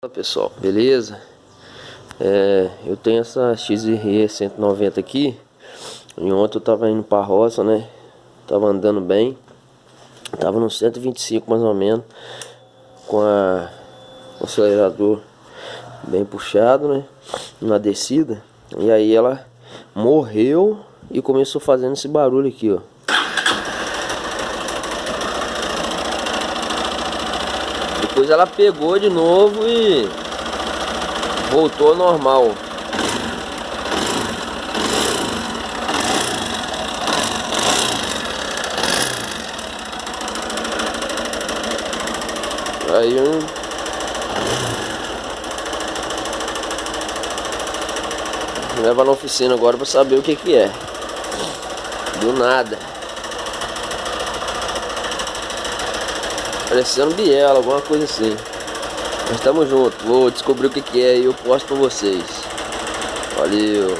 Fala pessoal, beleza? Eu tenho essa XRE 190 aqui. E ontem eu tava indo pra roça, né? Tava andando bem. Tava no 125 mais ou menos. Com o acelerador bem puxado, né? Na descida. E aí ela morreu e começou fazendo esse barulho aqui, ó. Depois ela pegou de novo e voltou ao normal. Aí leva na oficina agora pra saber o que que é. Do nada. Parecendo biela, alguma coisa assim. Mas tamo junto. Vou descobrir o que que é e eu posto pra vocês. Valeu.